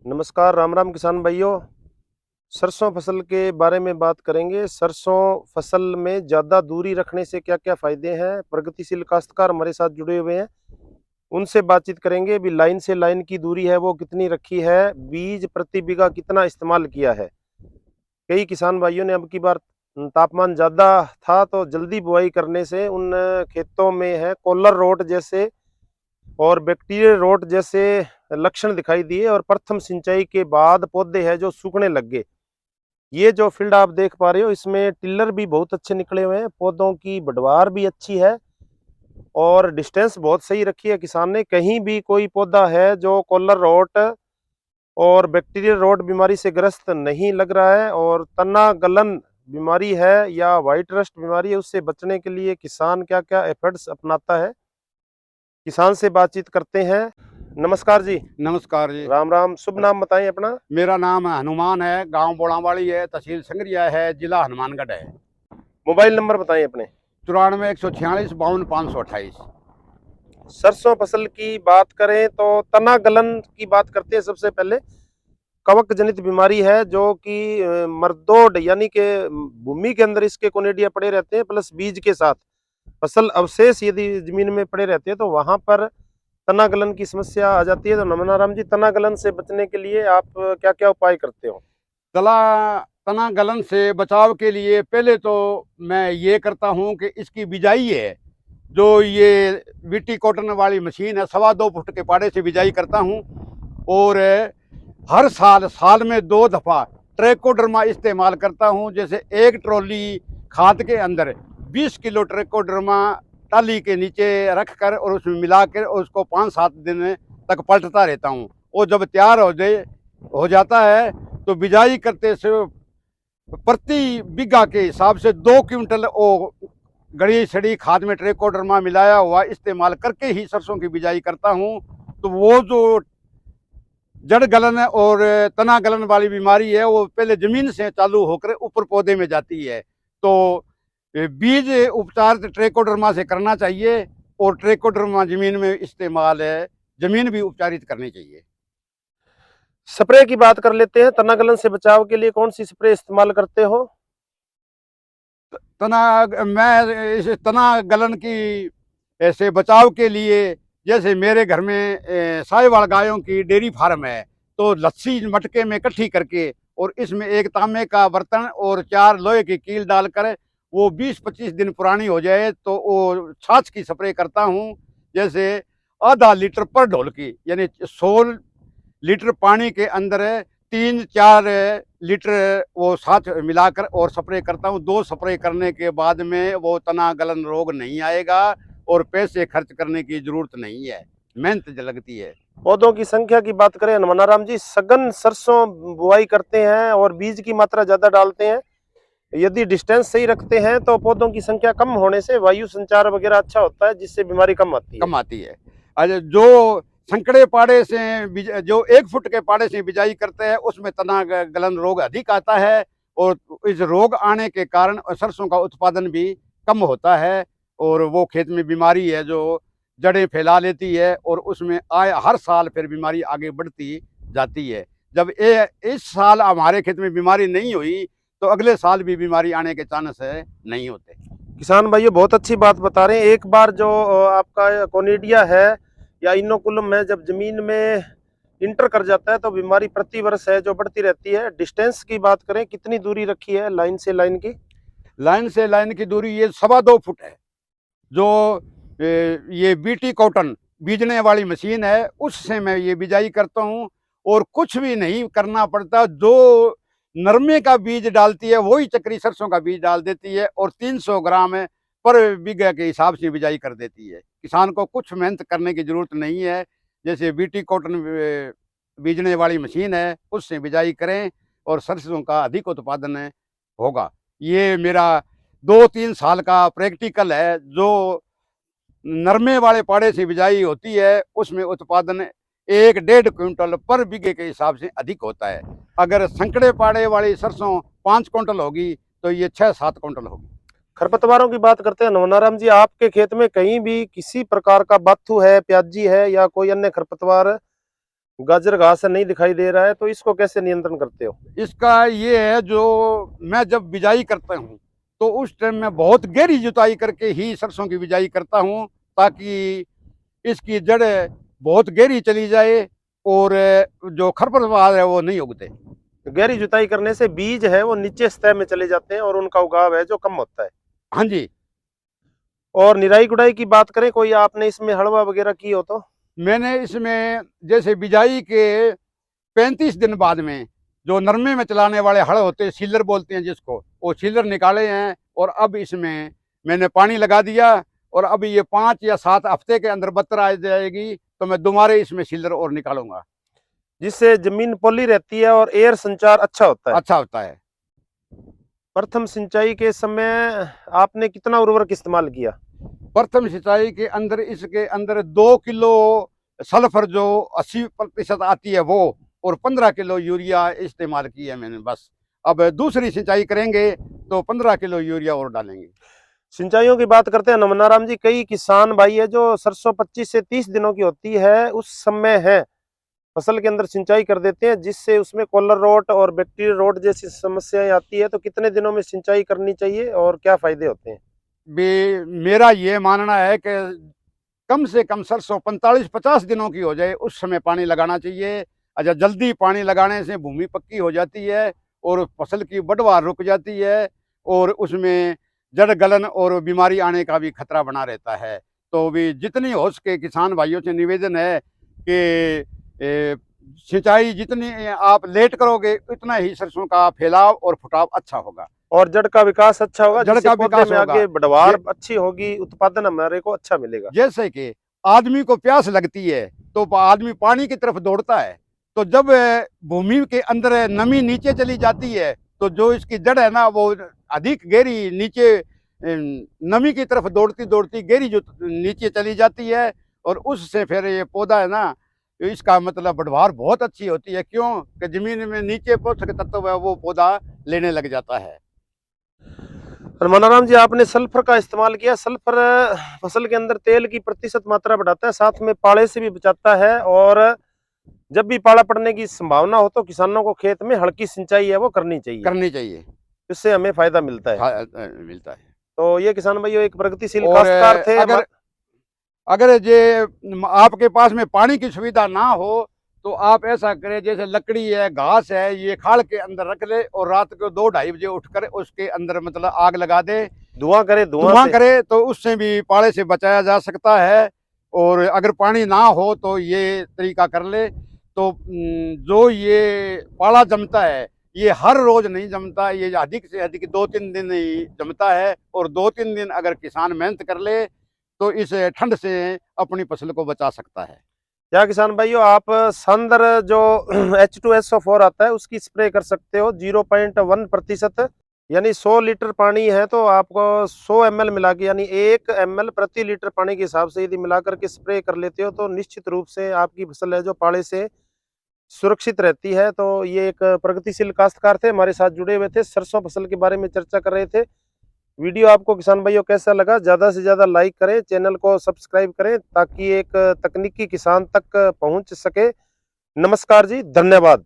नमस्कार, राम राम किसान भाइयों। सरसों फसल के बारे में बात करेंगे। सरसों फसल में ज़्यादा दूरी रखने से क्या-क्या फ़ायदे हैं? प्रगतिशील काश्तकार हमारे साथ जुड़े हुए हैं, उनसे बातचीत करेंगे। अभी लाइन से लाइन की दूरी है वो कितनी रखी है? बीज प्रति बीघा कितना इस्तेमाल किया है? कई किसान भाइयों ने अब की बार तापमान ज़्यादा था तो जल्दी बुआई करने से उन खेतों में है कॉलर रोट जैसे और बैक्टीरियल रोट जैसे लक्षण दिखाई दिए और प्रथम सिंचाई के बाद पौधे हैं जो सूखने लग गए। ये जो फील्ड आप देख पा रहे हो इसमें टिल्लर भी बहुत अच्छे निकले हुए हैं, पौधों की बढ़वार भी अच्छी है और डिस्टेंस बहुत सही रखी है किसान ने। कहीं भी कोई पौधा है जो कॉलर रोट और बैक्टीरियल रोट बीमारी से ग्रस्त नहीं लग रहा है और तना गलन बीमारी है या व्हाइट रस्ट बीमारी है, उससे बचने के लिए किसान क्या क्या एफर्ट्स अपनाता है, किसान से बातचीत करते हैं। नमस्कार जी। नमस्कार जी। राम राम। शुभ नाम बताएं अपना। मेरा नाम हनुमान है, गांव बोड़ावाड़ी है, तहसील संगरिया है, जिला हनुमानगढ़ है। मोबाइल नंबर बताएं अपने। 94 146 52 528। सरसों फसल की बात करें तो तना गलन की बात करते हैं। सबसे पहले कवक जनित बीमारी है जो कि मरदोड यानी कि भूमि के अंदर इसके कोनेडिया पड़े रहते हैं, प्लस बीज के साथ फसल अवशेष यदि जमीन में पड़े रहते हैं तो वहां पर तना गलन की समस्या आ जाती है। तो नमना राम जी, तना गलन से बचने के लिए आप क्या क्या उपाय करते हो? तला तना गलन से बचाव के लिए पहले तो मैं ये करता हूँ कि इसकी बिजाई है, जो ये बीटी कॉटन वाली मशीन है, 2.25 फुट के पाड़े से बिजाई करता हूँ। और हर साल साल में 2 दफ़ा ट्रैकोडर्मा इस्तेमाल करता हूँ। जैसे एक ट्रॉली खाद के अंदर 20 किलो ट्रैकोडर्मा टाली के नीचे रख कर और उसमें मिला कर और उसको 5-7 दिन तक पलटता रहता हूँ। और जब तैयार हो जाता है तो बिजाई करते से प्रति बीघा के हिसाब से 2 क्विंटल वो गड़ी सड़ी खाद में ट्रैकोडर्मा मिलाया हुआ इस्तेमाल करके ही सरसों की बिजाई करता हूँ। तो वो जो जड़ गलन और तना गलन वाली बीमारी है वो पहले जमीन से चालू होकर ऊपर पौधे में जाती है। तो बीज उपचार ट्रैकोडर्मा से करना चाहिए और ट्रैकोडर्मा जमीन में इस्तेमाल है, जमीन भी उपचारित करनी चाहिए। स्प्रे की बात कर लेते हैं। तना गलन से बचाव के लिए कौन सी स्प्रे इस्तेमाल करते हो? मैं इस तना गलन की ऐसे बचाव के लिए, जैसे मेरे घर में साहिवाल गायों की डेयरी फार्म है, तो लस्सी मटके में इकट्ठी करके और इसमें एक तांबे का बर्तन और 4 लोहे की कील डालकर वो 20-25 दिन पुरानी हो जाए तो वो छाछ की स्प्रे करता हूँ। जैसे आधा लीटर पर ढोल की, यानी 100 लीटर पानी के अंदर 3-4 लीटर वो साथ मिलाकर और स्प्रे करता हूँ। 2 स्प्रे करने के बाद में वो तना गलन रोग नहीं आएगा और पैसे खर्च करने की जरूरत नहीं है, मेहनत लगती है। पौधों की संख्या की बात करें हनुमाना राम जी, सघन सरसों बुआई करते हैं और बीज की मात्रा ज्यादा डालते हैं। यदि डिस्टेंस सही रखते हैं तो पौधों की संख्या कम होने से वायु संचार वगैरह अच्छा होता है, जिससे बीमारी कम आती है। कम आती है। अरे जो संकड़े पाड़े से जो 1 फुट के पाड़े से बिजाई करते हैं उसमें तना गलन रोग अधिक आता है और इस रोग आने के कारण सरसों का उत्पादन भी कम होता है और वो खेत में बीमारी है जो जड़ें फैला लेती है और उसमें हर साल फिर बीमारी आगे बढ़ती जाती है। जब इस साल हमारे खेत में बीमारी नहीं हुई तो अगले साल भी बीमारी आने के चांस है नहीं होते। किसान भाइयों बहुत अच्छी बात बता रहे हैं। एक बार जो आपका कोनिडिया है या इनोकुलम है जब जमीन में इंटर कर जाता है तो बीमारी प्रति वर्ष है जो बढ़ती रहती है। डिस्टेंस की बात करें, कितनी दूरी रखी है लाइन से लाइन की? लाइन से लाइन की दूरी ये 2.25 फुट है। जो ये बीटी कॉटन बीजने वाली मशीन है उससे मैं ये बिजाई करता हूँ और कुछ भी नहीं करना पड़ता। जो नरमे का बीज डालती है वही चक्री सरसों का बीज डाल देती है और 300 ग्राम पर बीघा के हिसाब से बिजाई कर देती है। किसान को कुछ मेहनत करने की जरूरत नहीं है। जैसे बीटी कॉटन बीजने वाली मशीन है उससे बिजाई करें और सरसों का अधिक उत्पादन होगा। ये मेरा 2-3 साल का प्रैक्टिकल है। जो नरमे वाले पाड़े से बिजाई होती है उसमें उत्पादन 1-1.5 क्विंटल पर बीघे के हिसाब से अधिक होता है। अगर संकड़े पाड़े वाली सरसों 5 क्विंटल होगी तो ये 6-7 क्विंटल होगी। खरपतवारों की बात करते हैं नवनाराम जी, आपके खेत में कहीं भी किसी प्रकार का बाथू है, प्याजी है या कोई अन्य खरपतवार गाजर घास नहीं दिखाई दे रहा है, तो इसको कैसे नियंत्रण करते हो? इसका ये है, जो मैं जब बिजाई करता हूँ तो उस टाइम में बहुत गहरी जुताई करके ही सरसों की बिजाई करता हूँ, ताकि इसकी जड़ बहुत गहरी चली जाए और जो खरपतवार है वो नहीं उगते। गहरी जुताई करने से बीज है वो नीचे सतह में चले जाते हैं और उनका उगाव है जो कम होता है। हाँ जी। और निराई गुड़ाई की बात करें, कोई आपने इसमें हड़वा वगैरह की हो तो? मैंने इसमें जैसे बिजाई के 35 दिन बाद में जो नरमे में चलाने वाले हड़ होते हैं, सीलर बोलते हैं जिसको, वो सीलर निकाले हैं और अब इसमें मैंने पानी लगा दिया और अब ये 5 या 7 हफ्ते के अंदर बत्तर आ जाएगी तो मैं दोबारा इसमें सीलर और निकालूंगा, जिससे जमीन पौली रहती है और एयर संचार अच्छा होता है। अच्छा होता है। प्रथम सिंचाई के समय आपने कितना उर्वरक इस्तेमाल किया? प्रथम सिंचाई के अंदर इसके अंदर 2 किलो सल्फर जो 80% आती है वो, और 15 किलो यूरिया इस्तेमाल की है मैंने बस। अब दूसरी सिंचाई करेंगे तो 15 किलो यूरिया और डालेंगे। सिंचाइयों की बात करते हैं नमनाराम जी, कई किसान भाई है जो सरसों 25 से 30 दिनों की होती है उस समय है फसल के अंदर सिंचाई कर देते हैं, जिससे उसमें कॉलर रोट और बैक्टीरियल रोट जैसी समस्याएं आती है। तो कितने दिनों में सिंचाई करनी चाहिए और क्या फायदे होते हैं? मेरा ये मानना है कि कम से कम सरसों 45-50 दिनों की हो जाए उस समय पानी लगाना चाहिए। अच्छा, जल्दी पानी लगाने से भूमि पक्की हो जाती है और फसल की बढ़वार रुक जाती है और उसमें जड़ गलन और बीमारी आने का भी खतरा बना रहता है। तो भी जितनी हो सके किसान भाइयों से निवेदन है कि सिंचाई जितनी आप लेट करोगे उतना ही सरसों का फैलाव और फुटाव अच्छा होगा और जड़ का विकास अच्छा होगा, जड़ जिससे का पौधे विकास में होगा। आगे बढ़वार अच्छी होगी, उत्पादन हमारे को अच्छा मिलेगा। जैसे कि आदमी को प्यास लगती है तो आदमी पानी की तरफ दौड़ता है, तो जब भूमि के अंदर नमी नीचे चली जाती है तो जो इसकी जड़ है ना वो अधिक गहरी नीचे नमी की तरफ दौड़ती दौड़ती गहरी जो नीचे चली जाती है और उससे फिर ये पौधा है ना, तो इसका मतलब बढ़वार बहुत अच्छी होती है। क्यों कि जमीन में नीचे पोषक तत्व है वो पौधा लेने लग जाता है। मनोराम जी, आपने सल्फर का इस्तेमाल किया। सल्फर फसल के अंदर तेल की प्रतिशत मात्रा बढ़ाता है, साथ में पाले से भी बचाता है। और जब भी पाला पड़ने की संभावना हो तो किसानों को खेत में हल्की सिंचाई है वो करनी चाहिए, करनी चाहिए, इससे हमें फायदा मिलता है। मिलता है। तो ये किसान भाइयों एक प्रगतिशील और काश्तकार थे। अगर अगर ये आपके पास में पानी की सुविधा ना हो तो आप ऐसा करें, जैसे लकड़ी है घास है ये खाल के अंदर रख ले और रात को 2-2:30 बजे उठकर उसके अंदर मतलब आग लगा दे, धुआं करे, धुआं करे, तो उससे भी पाले से बचाया जा सकता है। और अगर पानी ना हो तो ये तरीका कर ले तो जो ये पाला जमता है ये हर रोज नहीं जमता, ये अधिक से अधिक 2-3 दिन ही जमता है। और 2-3 दिन अगर किसान मेहनत कर ले तो इस ठंड से अपनी फसल को बचा सकता है। या किसान भाइयों, आप संदर जो H2SO4 आता है उसकी स्प्रे कर सकते हो 0.1%, यानी 100 लीटर पानी है तो आपको 100 ml मिला के, यानी 1 ml प्रति लीटर पानी के हिसाब से यदि मिला करके स्प्रे कर लेते हो तो निश्चित रूप से आपकी फसल है जो पाले से सुरक्षित रहती है। तो ये एक प्रगतिशील काश्तकार थे, हमारे साथ जुड़े हुए थे, सरसों फसल के बारे में चर्चा कर रहे थे। वीडियो आपको किसान भाइयों कैसा लगा, ज्यादा से ज्यादा लाइक करें, चैनल को सब्सक्राइब करें ताकि एक तकनीकी किसान तक पहुंच सके। नमस्कार जी, धन्यवाद।